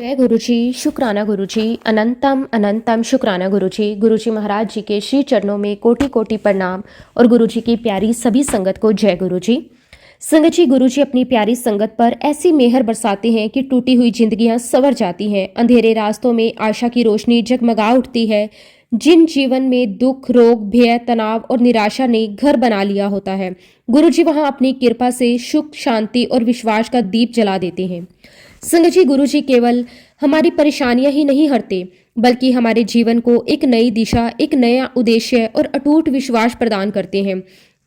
जय गुरुजी, शुक्राना गुरुजी, अनंतम अनंतम शुक्राना गुरुजी। गुरुजी महाराज जी के श्री चरणों में कोटि कोटि प्रणाम और गुरुजी की प्यारी सभी संगत को जय गुरुजी। संगत जी, गुरुजी अपनी प्यारी संगत पर ऐसी मेहर बरसाते हैं कि टूटी हुई जिंदगियां संवर जाती हैं। अंधेरे रास्तों में आशा की रोशनी जगमगा उठती है। जिन जीवन में दुख, रोग, भय, तनाव और निराशा ने घर बना लिया होता है, गुरुजी वहां अपनी कृपा से सुख, शांति और विश्वास का दीप जला देते हैं। संगत जी, गुरुजी केवल हमारी परेशानियां ही नहीं हरते, बल्कि हमारे जीवन को एक नई दिशा, एक नया उद्देश्य और अटूट विश्वास प्रदान करते हैं।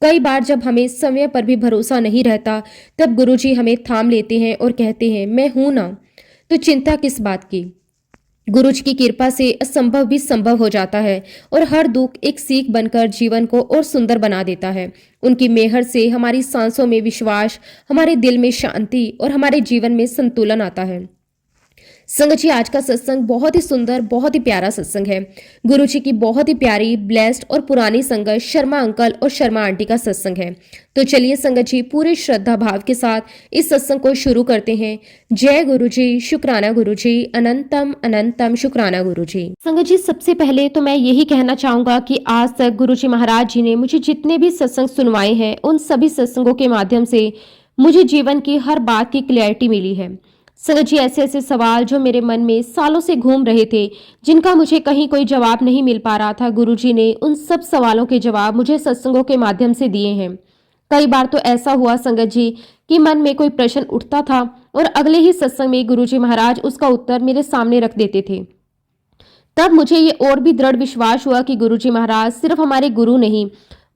कई बार जब हमें समय पर भी भरोसा नहीं रहता, तब गुरुजी हमें थाम लेते हैं और कहते हैं, मैं हूं ना, तो चिंता किस बात की। गुरुजी की कृपा से असंभव भी संभव हो जाता है और हर दुख एक सीख बनकर जीवन को और सुंदर बना देता है। उनकी मेहर से हमारी सांसों में विश्वास, हमारे दिल में शांति और हमारे जीवन में संतुलन आता है। संगत जी, आज का सत्संग बहुत ही सुंदर, बहुत ही प्यारा सत्संग है। गुरुजी की बहुत ही प्यारी, ब्लेस्ड और पुरानी संगत शर्मा अंकल और शर्मा आंटी का सत्संग है। तो चलिए संगत जी, पूरे श्रद्धा भाव के साथ इस सत्संग को शुरू करते हैं। जय गुरुजी, शुक्राना गुरुजी, अनंतम अनंतम शुक्राना गुरुजी। संगत जी, सबसे पहले तो मैं यही कहना चाहूंगा कि आज तक गुरुजी महाराज जी ने मुझे जितने भी सत्संग सुनवाए हैं, उन सभी सत्संगों के माध्यम से मुझे जीवन की हर बात की क्लैरिटी मिली है। संगत जी, ऐसे ऐसे सवाल जो मेरे मन में सालों से घूम रहे थे, जिनका मुझे कहीं कोई जवाब नहीं मिल पा रहा था, गुरुजी ने उन सब सवालों के जवाब मुझे सत्संगों के माध्यम से दिए हैं। कई बार तो ऐसा हुआ संगत जी कि मन में कोई प्रश्न उठता था और अगले ही सत्संग में गुरुजी महाराज उसका उत्तर मेरे सामने रख देते थे। तब मुझे ये और भी दृढ़ विश्वास हुआ कि गुरुजी महाराज सिर्फ हमारे गुरु नहीं,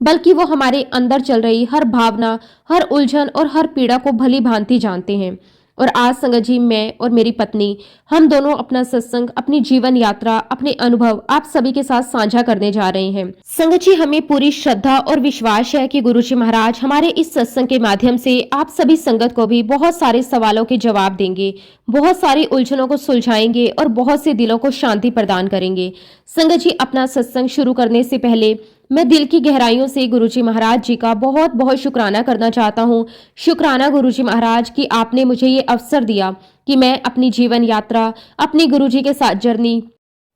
बल्कि वो हमारे अंदर चल रही हर भावना, हर उलझन और हर पीड़ा को भली भांति जानते हैं। और आज संगत जी, मैं और मेरी पत्नी, हम दोनों अपना सत्संग, अपनी जीवन यात्रा, अपने अनुभव आप सभी के साथ साझा करने जा रहे हैं। संगत जी, हमें पूरी श्रद्धा और विश्वास है कि गुरुजी महाराज हमारे इस सत्संग के माध्यम से आप सभी संगत को भी बहुत सारे सवालों के जवाब देंगे, बहुत सारी उलझनों को सुलझाएंगे और बहुत से दिलों को शांति प्रदान करेंगे। संगत जी, अपना सत्संग शुरू करने से पहले मैं दिल की गहराइयों से गुरुजी महाराज जी का बहुत बहुत शुक्राना करना चाहता हूँ। शुक्राना गुरुजी महाराज कि आपने मुझे ये अवसर दिया कि मैं अपनी जीवन यात्रा, अपनी गुरुजी के साथ जर्नी,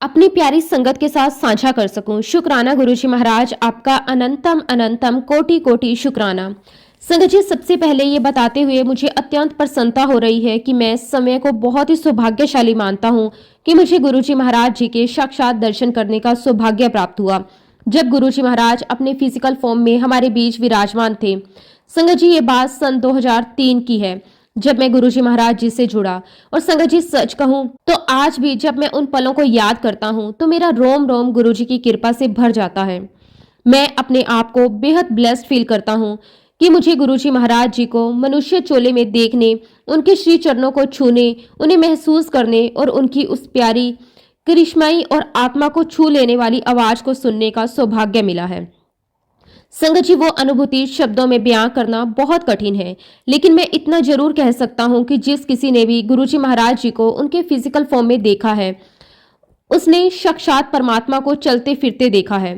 अपनी प्यारी संगत के साथ साझा कर सकूं। शुक्राना गुरुजी महाराज, आपका अनंतम अनंतम कोटि कोटि शुक्राना। संगत जी, सबसे पहले ये बताते हुए मुझे अत्यंत प्रसन्नता हो रही है कि मैं समय को बहुत ही सौभाग्यशाली मानता हूँ कि मुझे गुरुजी महाराज जी के साक्षात दर्शन करने का सौभाग्य प्राप्त हुआ, जब गुरुजी महाराज अपने फिजिकल फॉर्म में हमारे बीच विराजमान थे। संगत जी, ये बात सन 2003 की है, जब मैं गुरुजी महाराज जी से जुड़ा। और संगत जी, सच कहूं तो आज भी जब मैं उन पलों को याद करता हूं, तो मेरा रोम रोम गुरुजी की कृपा से भर जाता है। मैं अपने आप को बेहद ब्लेस्ड फील करता हूं कि मुझे गुरुजी महाराज जी को मनुष्य चोले में देखने, उनके श्री चरणों को छूने, उन्हें महसूस करने और उनकी उस प्यारी, करिश्माई और आत्मा को छू लेने वाली आवाज को सुनने का सौभाग्य मिला है। संगत जी, वो अनुभूति शब्दों में बयां करना बहुत कठिन है, लेकिन मैं इतना जरूर कह सकता हूं कि जिस किसी ने भी गुरुजी महाराज जी को उनके फिजिकल फॉर्म में देखा है, उसने साक्षात परमात्मा को चलते फिरते देखा है।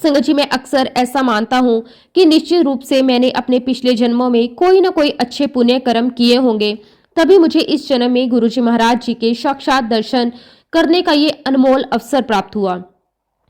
संगत जी, मैं अक्सर ऐसा मानता हूं कि निश्चित रूप से मैंने अपने पिछले जन्मों में कोई ना कोई अच्छे पुण्य कर्म किए होंगे, तभी मुझे इस जन्म में गुरुजी महाराज जी के साक्षात दर्शन करने का ये अनमोल अवसर प्राप्त हुआ।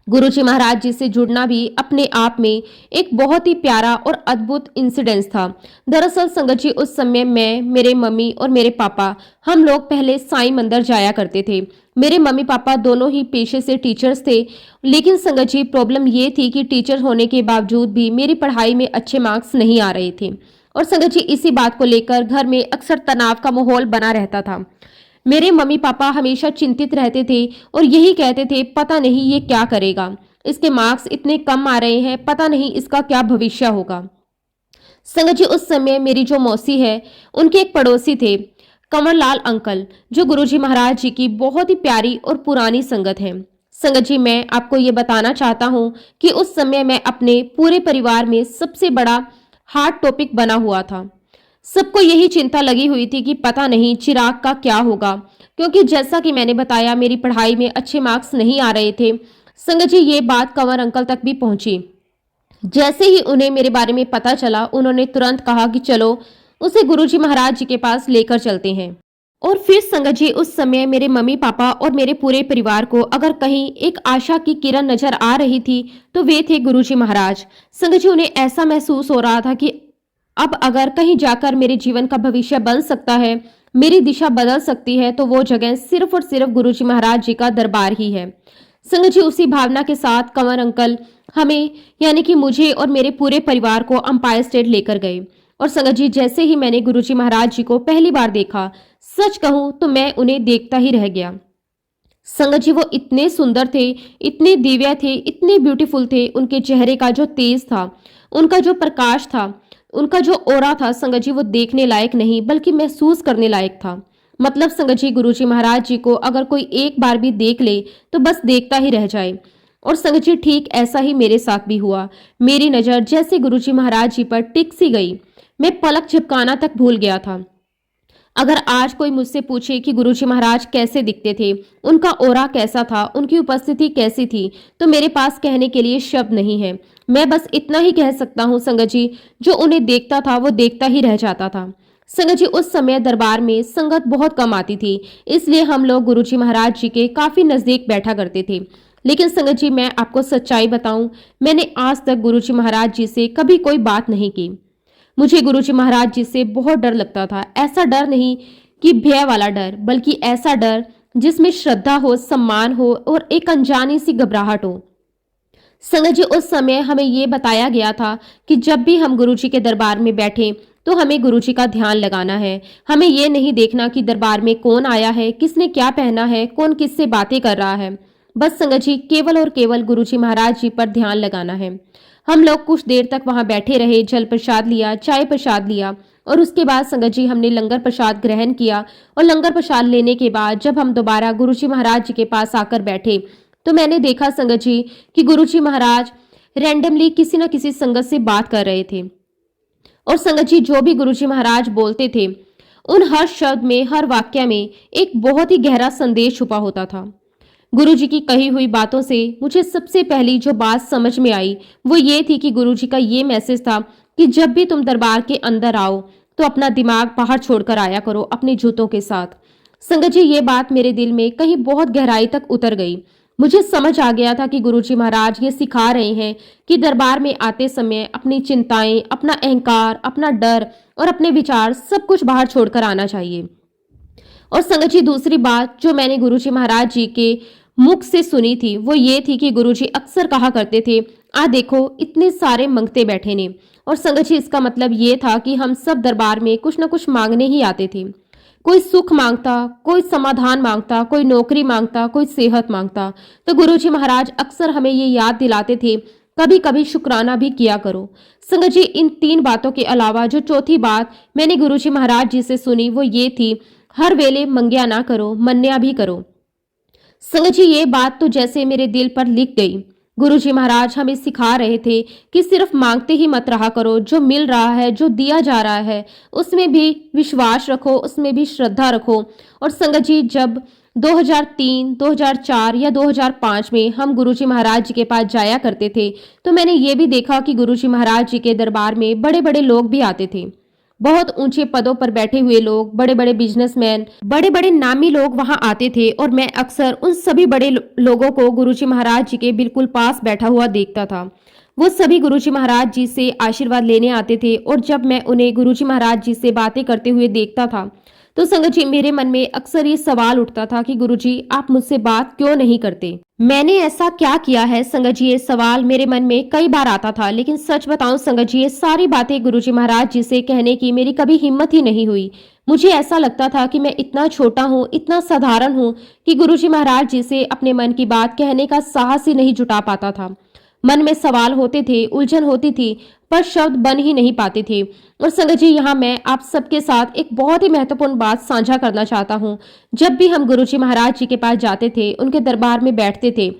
गुरुजी महाराज जी से जुड़ना भी अपने आप में एक बहुत ही प्यारा और अद्भुत इंसिडेंस था। दरअसल संगत जी, उस समय मैं, मेरे मम्मी और मेरे पापा, हम लोग पहले साईं मंदिर जाया करते थे। मेरे मम्मी पापा दोनों ही पेशे से टीचर्स थे, लेकिन संगत जी, प्रॉब्लम ये थी कि टीचर होने के बावजूद भी मेरी पढ़ाई में अच्छे मार्क्स नहीं आ रहे थे। और संगत जी, इसी बात को लेकर घर में अक्सर तनाव का माहौल बना रहता था। मेरे मम्मी पापा हमेशा चिंतित रहते थे और यही कहते थे, पता नहीं ये क्या करेगा, इसके मार्क्स इतने कम आ रहे हैं, पता नहीं इसका क्या भविष्य होगा। संगत जी, उस समय मेरी जो मौसी है, उनके एक पड़ोसी थे कंवरलाल अंकल, जो गुरुजी महाराज जी की बहुत ही प्यारी और पुरानी संगत है। संगत जी, मैं आपको ये बताना चाहता हूँ कि उस समय मैं अपने पूरे परिवार में सबसे बड़ा हार्ट टॉपिक बना हुआ था। सबको यही चिंता लगी हुई थी कि पता नहीं चिराग का क्या होगा, क्योंकि जैसा कि मैंने बताया, मेरी पढ़ाई में अच्छे मार्क्स नहीं आ रहे थे। संगत जी, ये बात कंवर अंकल तक भी पहुंची। जैसे ही उन्हें मेरे बारे में पता चला, उन्होंने तुरंत कहा कि चलो उसे गुरुजी महाराज जी के पास लेकर चलते हैं। और फिर संगत जी उस समय मेरे मम्मी पापा और मेरे पूरे परिवार को अगर कहीं एक आशा की किरण नजर आ रही थी तो वे थे गुरुजी महाराज। संगत जी उन्हें ऐसा महसूस हो रहा था कि अब अगर कहीं जाकर मेरे जीवन का भविष्य बन सकता है, मेरी दिशा बदल सकती है, तो वो जगह सिर्फ और सिर्फ गुरुजी महाराज जी का दरबार ही है। संगत जी उसी भावना के साथ कंवर अंकल हमें यानी कि मुझे और मेरे पूरे परिवार को अंपायर स्टेट लेकर गए। और संगत जी जैसे ही मैंने गुरुजी महाराज जी को पहली बार देखा, सच कहूं तो मैं उन्हें देखता ही रह गया। संगत जी वो इतने सुंदर थे, इतने दिव्य थे, इतने ब्यूटीफुल थे। उनके चेहरे का जो तेज था, उनका जो प्रकाश था, उनका जो ओरा था, संगत जी वो देखने लायक नहीं बल्कि महसूस करने लायक था। मतलब संगत जी गुरुजी महाराज जी को अगर कोई एक बार भी देख ले तो बस देखता ही रह जाए। और संगत जी ठीक ऐसा ही मेरे साथ भी हुआ। मेरी नजर जैसे गुरुजी महाराज जी पर टिक सी गई, मैं पलक झपकाना तक भूल गया था। अगर आज कोई मुझसे पूछे कि गुरुजी महाराज कैसे दिखते थे, उनका ओरा कैसा था, उनकी उपस्थिति कैसी थी, तो मेरे पास कहने के लिए शब्द नहीं है। मैं बस इतना ही कह सकता हूँ संगत जी, जो उन्हें देखता था वो देखता ही रह जाता था। संगत जी उस समय दरबार में संगत बहुत कम आती थी, इसलिए हम लोग गुरुजी महाराज जी के काफी नजदीक बैठा करते थे। लेकिन संगत जी मैं आपको सच्चाई बताऊं, मैंने आज तक गुरुजी महाराज जी से कभी कोई बात नहीं की। मुझे गुरुजी महाराज जी से बहुत डर लगता था। ऐसा डर नहीं कि भय वाला डर, बल्कि ऐसा डर जिसमें श्रद्धा हो, सम्मान हो और एक अनजानी सी घबराहट हो। संगत जी उस समय हमें ये बताया गया था कि जब भी हम गुरुजी के दरबार में बैठे तो हमें गुरुजी का ध्यान लगाना है। हमें ये नहीं देखना कि दरबार में कौन आया है, किसने क्या पहना है, कौन किससे बातें कर रहा है। बस संगत जी केवल और केवल गुरुजी महाराज जी पर ध्यान लगाना है। हम लोग कुछ देर तक वहां बैठे रहे, जल प्रसाद लिया, चाय प्रसाद लिया और उसके बाद संगत जी हमने लंगर प्रसाद ग्रहण किया। और लंगर प्रसाद लेने के बाद जब हम दोबारा गुरुजी महाराज जी के पास आकर बैठे तो मैंने देखा संगत जी कि गुरुजी महाराज रैंडमली किसी न किसी संगत से बात कर रहे थे। और संगत जी जो भी गुरुजी महाराज बोलते थे, उन हर शब्द में, हर वाक्य में एक बहुत ही गहरा संदेश छुपा होता था। गुरुजी की कही हुई बातों से मुझे सबसे पहली जो बात समझ में आई वो ये थी कि गुरुजी का ये मैसेज था कि जब भी तुम दरबार के अंदर आओ तो अपना दिमाग बाहर छोड़कर आया करो अपने जूतों के साथ। संगत जी ये बात मेरे दिल में कहीं बहुत गहराई तक उतर गई। मुझे समझ आ गया था कि गुरुजी महाराज ये सिखा रहे हैं कि दरबार में आते समय अपनी चिंताएं, अपना अहंकार, अपना डर और अपने विचार सब कुछ बाहर छोड़कर आना चाहिए। और संगत जी दूसरी बात जो मैंने गुरुजी महाराज जी के मुख से सुनी थी वो ये थी कि गुरुजी अक्सर कहा करते थे, आ देखो इतने सारे मंगते बैठे ने। और संगत जी इसका मतलब ये था कि हम सब दरबार में कुछ न कुछ मांगने ही आते थे। कोई सुख मांगता, कोई समाधान मांगता, कोई नौकरी मांगता, कोई सेहत मांगता। तो गुरुजी महाराज अक्सर हमें ये याद दिलाते थे, कभी कभी शुक्राना भी किया करो। संगत जी इन तीन बातों के अलावा जो चौथी बात मैंने गुरुजी महाराज जी से सुनी वो ये थी, हर वेले मंग्या ना करो, मन्या भी करो। संगत जी ये बात तो जैसे मेरे दिल पर लिख गई। गुरुजी महाराज हमें सिखा रहे थे कि सिर्फ मांगते ही मत रहा करो, जो मिल रहा है, जो दिया जा रहा है उसमें भी विश्वास रखो, उसमें भी श्रद्धा रखो। और संगत जी जब 2003, 2004 या 2005 में हम गुरुजी महाराज जी के पास जाया करते थे तो मैंने ये भी देखा कि गुरुजी महाराज जी के दरबार में बड़े बड़े लोग भी आते थे। बहुत ऊंचे पदों पर बैठे हुए लोग, बड़े बड़े बिजनेसमैन, बड़े बड़े नामी लोग वहां आते थे। और मैं अक्सर उन सभी बड़े लोगों को गुरुजी महाराज जी के बिल्कुल पास बैठा हुआ देखता था। वो सभी गुरुजी महाराज जी से आशीर्वाद लेने आते थे और जब मैं उन्हें गुरुजी महाराज जी से बातें करते हुए देखता था तो संगत जी मेरे मन में अक्सर ये सवाल उठता था कि गुरुजी आप मुझसे बात क्यों नहीं करते, मैंने ऐसा क्या किया है। संगत जी ये सवाल मेरे मन में कई बार आता था, लेकिन सच बताऊं संगत जी ये सारी बातें गुरुजी महाराज जी से कहने की मेरी कभी हिम्मत ही नहीं हुई। मुझे ऐसा लगता था कि मैं इतना छोटा हूँ, इतना साधारण हूँ कि गुरुजी महाराज जी से अपने मन की बात कहने का साहस ही नहीं जुटा पाता था। मन में सवाल होते थे, उलझन होती थी, पर शब्द बन ही नहीं पाते थे। और संगत जी यहाँ मैं आप सबके साथ एक बहुत ही महत्वपूर्ण बात साझा करना चाहता हूँ। जब भी हम गुरुजी महाराज जी के पास जाते थे, उनके दरबार में बैठते थे,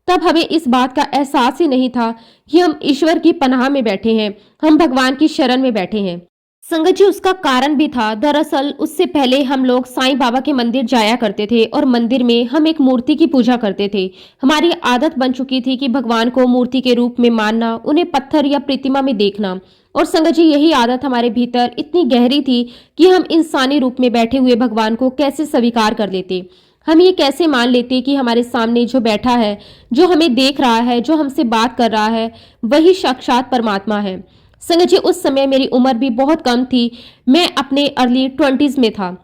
तब हमें इस बात का एहसास ही नहीं था कि हम ईश्वर की पनाह में बैठे हैं, हम भगवान की शरण में बैठे हैं। संगत जी उसका कारण भी था। दरअसल उससे पहले हम लोग साईं बाबा के मंदिर जाया करते थे और मंदिर में हम एक मूर्ति की पूजा करते थे। हमारी आदत बन चुकी थी कि भगवान को मूर्ति के रूप में मानना, उन्हें पत्थर या प्रतिमा में देखना। और संगत जी यही आदत हमारे भीतर इतनी गहरी थी कि हम इंसानी रूप में बैठे हुए भगवान को कैसे स्वीकार कर लेते। हम ये कैसे मान लेते कि हमारे सामने जो बैठा है, जो हमें देख रहा है, जो हमसे बात कर रहा है, वही साक्षात परमात्मा है। संगत जी उस समय मेरी उम्र भी बहुत कम थी। मैं अपने अर्ली 20s में था।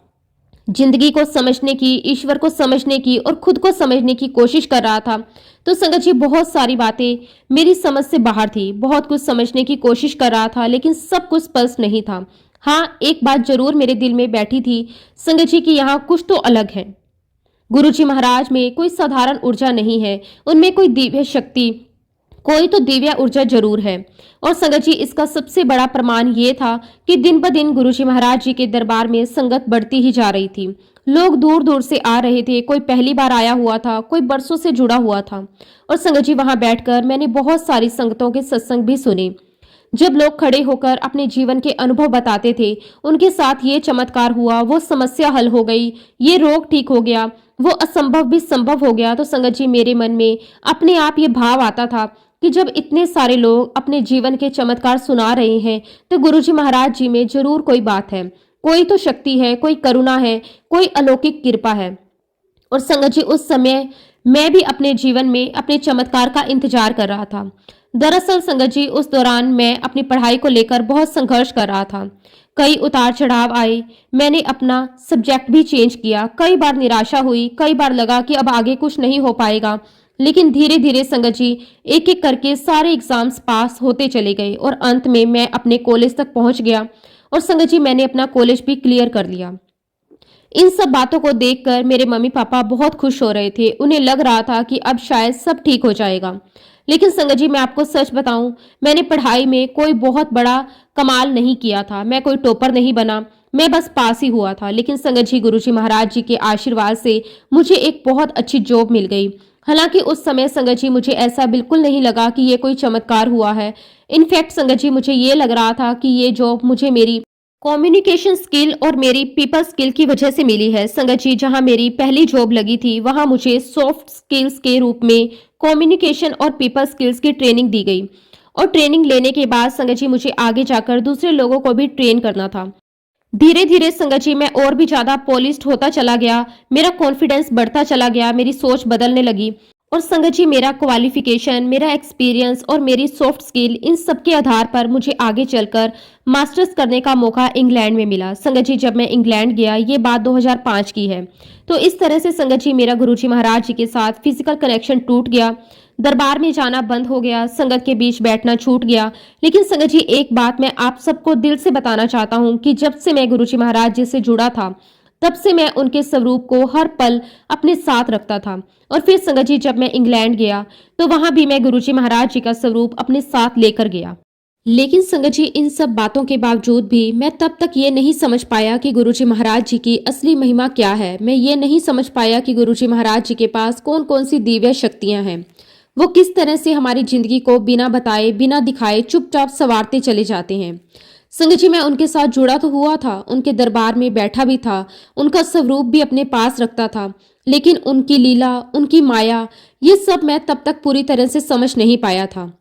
जिंदगी को समझने की, ईश्वर को समझने की और खुद को समझने की कोशिश कर रहा था। तो संगत जी बहुत सारी बातें मेरी समझ से बाहर थी। बहुत कुछ समझने की कोशिश कर रहा था, लेकिन सब कुछ स्पष्ट नहीं था। हाँ, एक बात जरूर मेरे दिल में बैठी थी संगत जी कि यहाँ कुछ तो अलग है। गुरुजी महाराज में कोई साधारण ऊर्जा नहीं है, उनमें कोई दिव्य शक्ति, कोई तो दिव्य ऊर्जा जरूर है। और संगत जी इसका सबसे बड़ा प्रमाण ये था कि दिन ब दिन गुरुजी महाराज जी के दरबार में संगत बढ़ती ही जा रही थी। लोग दूर दूर से आ रहे थे, कोई पहली बार आया हुआ था, कोई बरसों से जुड़ा हुआ था। और संगत जी वहां बैठकर मैंने बहुत सारी संगतों के सत्संग भी सुने। जब लोग खड़े होकर अपने जीवन के अनुभव बताते थे, उनके साथ ये चमत्कार हुआ, वो समस्या हल हो गई, ये रोग ठीक हो गया, वो असंभव भी संभव हो गया, तो संगत जी मेरे मन में अपने आप ये भाव आता था कि जब इतने सारे लोग अपने जीवन के चमत्कार सुना रहे हैं तो गुरुजी महाराज जी में जरूर कोई बात है, कोई तो शक्ति है, कोई करुणा है, कोई अलौकिक कृपा है। और संगत जी उस समय मैं भी अपने जीवन में अपने चमत्कार का इंतजार कर रहा था। दरअसल संगत जी उस दौरान मैं अपनी पढ़ाई को लेकर बहुत संघर्ष कर रहा था। कई उतार चढ़ाव आए, मैंने अपना सब्जेक्ट भी चेंज किया, कई बार निराशा हुई, कई बार लगा कि अब आगे कुछ नहीं हो पाएगा। लेकिन धीरे धीरे संगत जी एक एक करके सारे एग्जाम्स पास होते चले गए और अंत में मैं अपने कॉलेज तक पहुंच गया। और संगत जी मैंने अपना कॉलेज भी क्लियर कर लिया। इन सब बातों को देखकर मेरे मम्मी पापा बहुत खुश हो रहे थे। उन्हें लग रहा था कि अब शायद सब ठीक हो जाएगा। लेकिन संगत जी मैं आपको सच बताऊं, मैंने पढ़ाई में कोई बहुत बड़ा कमाल नहीं किया था। मैं कोई टॉपर नहीं बना, मैं बस पास ही हुआ था। लेकिन संगत जी गुरुजी महाराज जी के आशीर्वाद से मुझे एक बहुत अच्छी जॉब मिल गई। हालांकि उस समय संगत जी मुझे ऐसा बिल्कुल नहीं लगा कि ये कोई चमत्कार हुआ है। इनफैक्ट संगत जी मुझे ये लग रहा था कि ये जॉब मुझे मेरी कम्युनिकेशन स्किल और मेरी पीपल स्किल की वजह से मिली है। संगत जी जहां मेरी पहली जॉब लगी थी वहां मुझे सॉफ्ट स्किल्स के रूप में कम्युनिकेशन और पीपल स्किल्स की ट्रेनिंग दी गई। और ट्रेनिंग लेने के बाद संगत जी मुझे आगे जाकर दूसरे लोगों को भी ट्रेन करना था। धीरे धीरे संगत जी मैं और भी ज्यादा पॉलिश्ड होता चला गया, मेरा कॉन्फिडेंस बढ़ता चला गया, मेरी सोच बदलने लगी। और संगत जी मेरा क्वालिफिकेशन, मेरा एक्सपीरियंस और मेरी सॉफ्ट स्किल, इन सब के आधार पर मुझे आगे चलकर मास्टर्स करने का मौका इंग्लैंड में मिला। संगत जी जब मैं इंग्लैंड गया, ये बात 2005 की है। तो इस तरह से संगत जी मेरा गुरुजी महाराज जी के साथ फिजिकल कनेक्शन टूट गया, दरबार में जाना बंद हो गया, संगत के बीच बैठना छूट गया। लेकिन संगत जी एक बात मैं आप सबको दिल से बताना चाहता हूँ कि जब से मैं गुरुजी महाराज जी से जुड़ा था, तब से मैं उनके स्वरूप को हर पल अपने साथ रखता था। और फिर संगत जी जब मैं इंग्लैंड गया तो वहां भी मैं गुरुजी महाराज जी का स्वरूप अपने साथ लेकर गया। लेकिन संगत जी इन सब बातों के बावजूद भी मैं तब तक ये नहीं समझ पाया कि गुरुजी महाराज जी की असली महिमा क्या है। मैं ये नहीं समझ पाया कि गुरुजी महाराज जी के पास कौन कौन सी दिव्य शक्तियां हैं। वो किस तरह से हमारी जिंदगी को बिना बताए, बिना दिखाए चुपचाप संवारते चले जाते हैं। संगत जी मैं उनके साथ जुड़ा तो हुआ था, उनके दरबार में बैठा भी था, उनका स्वरूप भी अपने पास रखता था, लेकिन उनकी लीला, उनकी माया, ये सब मैं तब तक पूरी तरह से समझ नहीं पाया था।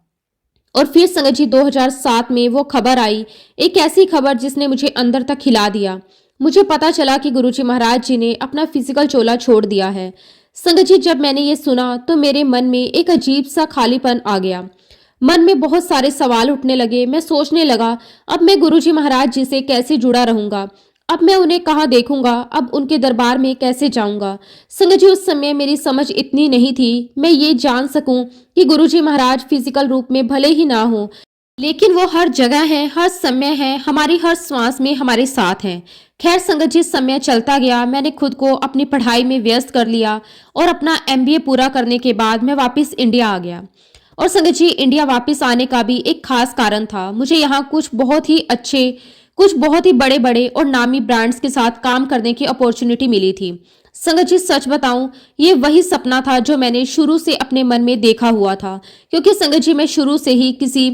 और फिर संगत जी 2007 में वो खबर आई, एक ऐसी खबर जिसने मुझे अंदर तक हिला दिया। मुझे पता चला कि गुरुजी महाराज जी ने अपना फिजिकल चोला छोड़ दिया है। संगत जी जब मैंने ये सुना तो मेरे मन में एक अजीब सा खालीपन आ गया। मन में बहुत सारे सवाल उठने लगे। मैं सोचने लगा, अब मैं गुरुजी महाराज जी से कैसे जुड़ा रहूंगा, अब मैं उन्हें कहाँ देखूंगा, अब उनके दरबार में कैसे जाऊंगा। संगत जी उस समय मेरी समझ इतनी नहीं थी मैं ये जान सकूं कि गुरुजी महाराज फिजिकल रूप में भले ही ना हो, लेकिन वो हर जगह है, हर समय है, हमारी हर श्वास में हमारे साथ हैं। खैर संगत जी समय चलता गया, मैंने खुद को अपनी पढ़ाई में व्यस्त कर लिया और अपना MBA पूरा करने के बाद मैं वापस इंडिया आ गया। और संगत जी इंडिया वापस आने का भी एक खास कारण था। मुझे यहाँ कुछ बहुत ही अच्छे, कुछ बहुत ही बड़े बड़े और नामी ब्रांड्स के साथ काम करने की अपॉर्चुनिटी मिली थी। संगत जी सच बताऊं, ये वही सपना था जो मैंने शुरू से अपने मन में देखा हुआ था। क्योंकि संगत जी मैं शुरू से ही किसी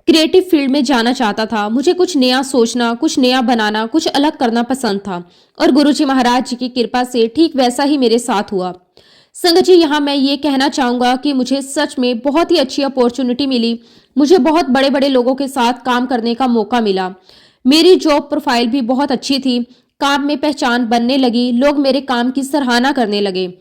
क्रिएटिव फील्ड में जाना चाहता था। मुझे कुछ नया सोचना, कुछ नया बनाना, कुछ अलग करना पसंद था। और गुरुजी महाराज जी की कृपा से ठीक वैसा ही मेरे साथ हुआ। संगत जी, यहाँ मैं ये कहना चाहूँगा कि मुझे सच में बहुत ही अच्छी अपॉर्चुनिटी मिली। मुझे बहुत बड़े-बड़े लोगों के साथ काम करने का मौका मिला। मेरी जॉब प्रोफाइल भी बहुत अच्छी थी। काम में पहचान बनने लगी, लोग मेरे काम की सराहना करने लगे।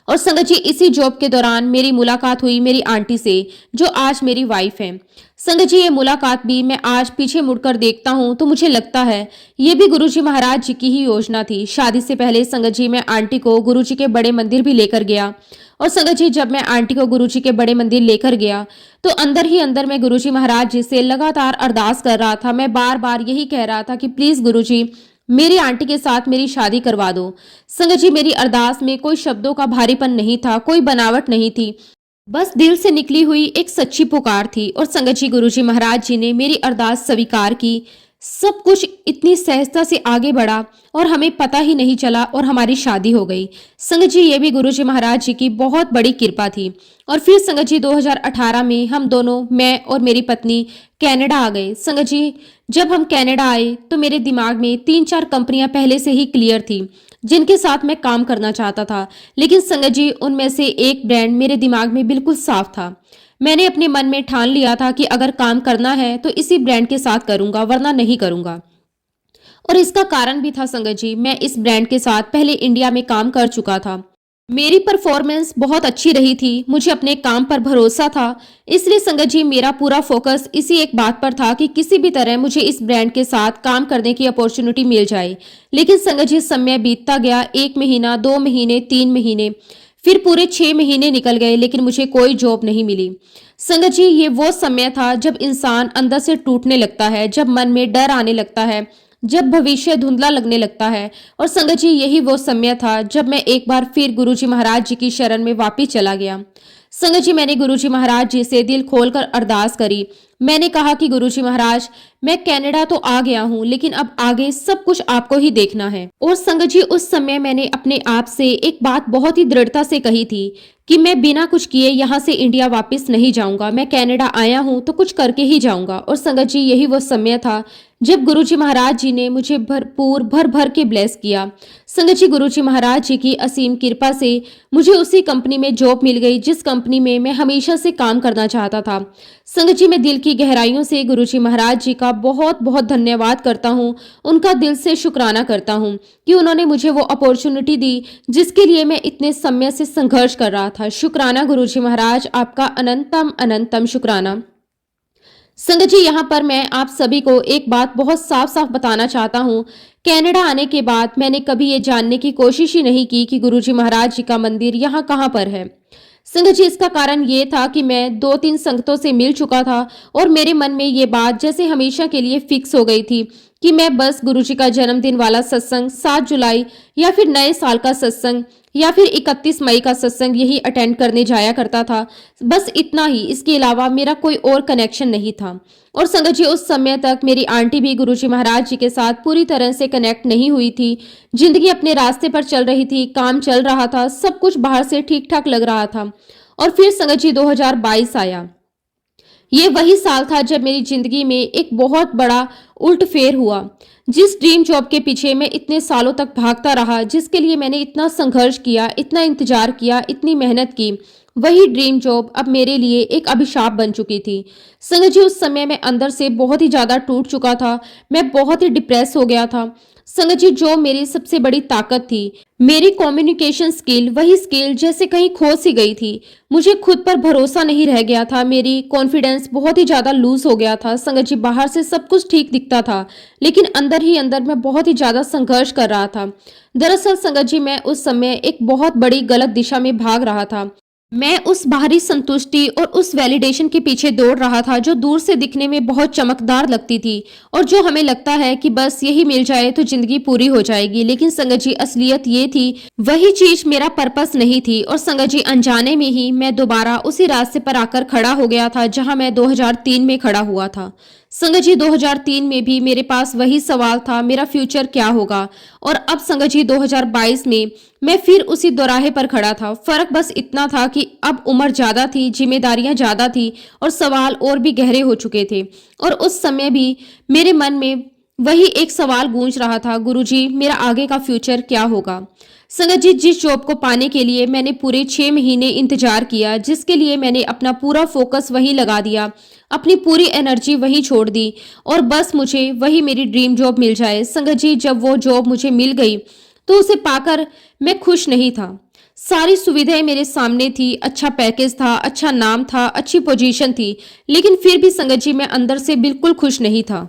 और संगत जी, इसी जॉब के दौरान मेरी मुलाकात हुई मेरी आंटी से, जो आज मेरी वाइफ है। संगत जी, ये मुलाकात भी मैं आज पीछे मुड़कर देखता हूँ तो मुझे लगता है ये भी गुरुजी महाराज जी की ही योजना थी। शादी से पहले संगत जी, मैं आंटी को गुरुजी के बड़े मंदिर भी लेकर गया। और संगत जी, जब मैं आंटी को गुरुजी के बड़े मंदिर लेकर गया तो अंदर ही अंदर मैं गुरुजी महाराज जी से लगातार अरदास कर रहा था। मैं बार बार यही कह रहा था कि प्लीज गुरुजी, मेरी आंटी के साथ मेरी शादी करवा दो। संगत जी, मेरी अरदास में कोई शब्दों का भारीपन नहीं था, कोई बनावट नहीं थी, बस दिल से निकली हुई एक सच्ची पुकार थी। और संगत जी, गुरुजी महाराज जी ने मेरी अरदास स्वीकार की। सब कुछ इतनी सहजता से आगे बढ़ा और हमें पता ही नहीं चला और हमारी शादी हो गई। संगत जी, ये भी गुरुजी महाराज जी की बहुत बड़ी कृपा थी। और फिर संगत जी, 2018 में हम दोनों, मैं और मेरी पत्नी, कनाडा आ गए। संगत जी, जब हम कनाडा आए तो मेरे दिमाग में 3-4 कंपनियां पहले से ही क्लियर थी जिनके साथ मैं काम करना चाहता था। लेकिन संगत जी, उनमें से एक ब्रांड मेरे दिमाग में बिल्कुल साफ था। मैंने अपने मन में ठान लिया था कि अगर काम करना है तो इसी ब्रांड के साथ करूंगा, वरना नहीं करूंगा। और इसका कारण भी था संगत जी, मैं इस ब्रांड के साथ पहले इंडिया में काम कर चुका था। मेरी परफॉर्मेंस बहुत अच्छी रही थी, मुझे अपने काम पर भरोसा था। इसलिए संगत जी, मेरा पूरा फोकस इसी एक बात पर था कि किसी भी तरह मुझे इस ब्रांड के साथ काम करने की अपॉर्चुनिटी मिल जाए। लेकिन संगत जी, समय बीतता गया, 1 महीना, 2 महीने, 3 महीने, फिर पूरे 6 महीने निकल गए, लेकिन मुझे कोई जॉब नहीं मिली। संगत जी, ये वो समय था जब इंसान अंदर से टूटने लगता है, जब मन में डर आने लगता है, जब भविष्य धुंधला लगने लगता है। और संगत जी, यही वो समय था जब मैं एक बार फिर गुरुजी महाराज जी की शरण में वापिस चला गया। संगत जी, मैंने गुरुजी महाराज जी से दिल खोलकर अरदास करी। मैंने कहा कि गुरुजी महाराज, मैं कनाडा तो आ गया हूँ, लेकिन अब आगे सब कुछ आपको ही देखना है। और संगत जी, उस समय मैंने अपने आप से एक बात बहुत ही दृढ़ता से कही थी कि मैं बिना कुछ किए यहाँ से इंडिया वापस नहीं जाऊंगा। मैं कनाडा आया हूँ तो कुछ करके ही जाऊंगा। और संगत जी, यही वो समय था जब गुरुजी महाराज जी ने मुझे भरपूर भर भर के ब्लेस किया। संगत जी, गुरुजी महाराज जी की असीम कृपा से मुझे उसी कंपनी में जॉब मिल गई जिस कंपनी में मैं हमेशा से काम करना चाहता था। संगत जी, मैं दिल की गहराइयों से गुरुजी महाराज जी का बहुत बहुत धन्यवाद करता हूँ। उनका दिल से शुक्राना करता हूँ कि उन्होंने मुझे वो अपॉर्चुनिटी दी जिसके लिए मैं इतने समय से संघर्ष कर रहा था। शुक्राना गुरुजी महाराज, आपका अनंतम अनंतम शुक्राना। संगत जी, यहाँ पर मैं आप सभी को एक बात बहुत साफ साफ बताना चाहता हूँ। कनाडा आने के बाद मैंने कभी ये जानने की कोशिश ही नहीं की कि गुरुजी महाराज जी का मंदिर यहाँ कहाँ पर है। संगत जी, इसका कारण ये था कि मैं 2-3 संगतों से मिल चुका था और मेरे मन में ये बात जैसे हमेशा के लिए फिक्स हो गई थी कि मैं बस गुरुजी का जन्मदिन वाला सत्संग, 7 जुलाई या फिर नए साल का सत्संग या फिर 31 मई का सत्संग यही अटेंड करने जाया करता था। बस इतना ही, इसके अलावा मेरा कोई और कनेक्शन नहीं था। और संगत जी, उस समय तक मेरी आंटी भी गुरुजी महाराज जी के साथ पूरी तरह से कनेक्ट नहीं हुई थी। जिंदगी अपने रास्ते पर चल रही थी, काम चल रहा था, सब कुछ बाहर से ठीक ठाक लग रहा था। और फिर संगत जी, 2022 आया। ये वही साल था जब मेरी जिंदगी में एक बहुत बड़ा उल्ट फेर हुआ। जिस ड्रीम जॉब के पीछे मैं इतने सालों तक भागता रहा, जिसके लिए मैंने इतना संघर्ष किया, इतना इंतजार किया, इतनी मेहनत की, वही ड्रीम जॉब अब मेरे लिए एक अभिशाप बन चुकी थी। संगत जी, उस समय मैं अंदर से बहुत ही ज्यादा टूट चुका था। मैं बहुत ही डिप्रेस हो गया था। संगत जी, जो मेरी सबसे बड़ी ताकत थी, मेरी कम्युनिकेशन स्किल, वही स्किल जैसे कहीं खो सी गई थी। मुझे खुद पर भरोसा नहीं रह गया था, मेरी कॉन्फिडेंस बहुत ही ज्यादा लूज हो गया था। संगत जी, बाहर से सब कुछ ठीक दिखता था, लेकिन अंदर ही अंदर मैं बहुत ही ज्यादा संघर्ष कर रहा था। दरअसल संगत जी, मैं उस समय एक बहुत बड़ी गलत दिशा में भाग रहा था। मैं उस बाहरी संतुष्टि और उस वैलिडेशन के पीछे दौड़ रहा था जो दूर से दिखने में बहुत चमकदार लगती थी और जो हमें लगता है कि बस यही मिल जाए तो जिंदगी पूरी हो जाएगी। लेकिन संगत जी, असलियत ये थी, वही चीज मेरा पर्पस नहीं थी। और संगत जी, अनजाने में ही मैं दोबारा उसी रास्ते पर आकर खड़ा हो गया था जहां मैं 2003 में खड़ा हुआ था। संगत जी, 2003 में भी मेरे पास वही सवाल था, मेरा फ्यूचर क्या होगा। और अब संगत जी, 2022 में मैं फिर उसी दोराहे पर खड़ा था। फर्क बस इतना था कि अब उम्र ज्यादा थी, जिम्मेदारियां ज्यादा थी और सवाल और भी गहरे हो चुके थे। और उस समय भी मेरे मन में वही एक सवाल गूंज रहा था, गुरुजी, मेरा आगे का फ्यूचर क्या होगा। संगत जी, जिस जॉब को पाने के लिए मैंने पूरे 6 महीने इंतजार किया, जिसके लिए मैंने अपना पूरा फोकस वहीं लगा दिया, अपनी पूरी एनर्जी वहीं छोड़ दी और बस मुझे वही मेरी ड्रीम जॉब मिल जाए। संगत जी, जब वो जॉब मुझे मिल गई तो उसे पाकर मैं खुश नहीं था। सारी सुविधाएं मेरे सामने थी, अच्छा पैकेज था, अच्छा नाम था, अच्छी पोजीशन थी, लेकिन फिर भी संगत जी मैं अंदर से बिल्कुल खुश नहीं था।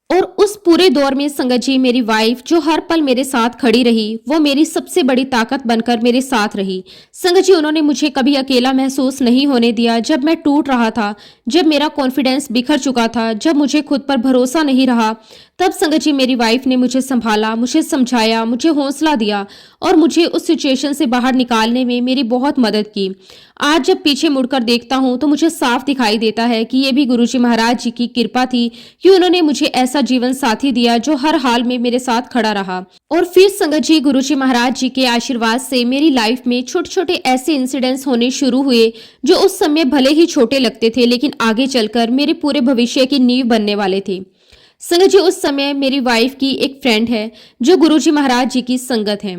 और उस पूरे दौर में संगत जी मेरी वाइफ जो हर पल मेरे साथ खड़ी रही, वो मेरी सबसे बड़ी ताकत बनकर मेरे साथ रही। संगत जी, उन्होंने मुझे कभी अकेला महसूस नहीं होने दिया। जब मैं टूट रहा था, जब मेरा कॉन्फिडेंस बिखर चुका था, जब मुझे खुद पर भरोसा नहीं रहा, तब संगत जी मेरी वाइफ ने मुझे संभाला, मुझे समझाया, मुझे हौसला दिया और मुझे उस सिचुएशन से बाहर निकालने में मेरी बहुत मदद की। आज जब पीछे मुड़कर देखता हूँ तो मुझे साफ दिखाई देता है कि ये भी गुरुजी महाराज जी की कृपा थी कि उन्होंने मुझे ऐसा जीवन साथी दिया जो हर हाल में मेरे साथ खड़ा रहा। और फिर संगत जी, गुरुजी महाराज जी के आशीर्वाद से मेरी लाइफ में छोटे छोटे ऐसे इंसिडेंट्स होने शुरू हुए जो उस समय भले ही छोटे लगते थे, लेकिन आगे चलकर मेरे पूरे भविष्य की नींव बनने वाले थे। संगत जी, उस समय मेरी वाइफ की एक फ्रेंड है जो गुरुजी महाराज जी की संगत है।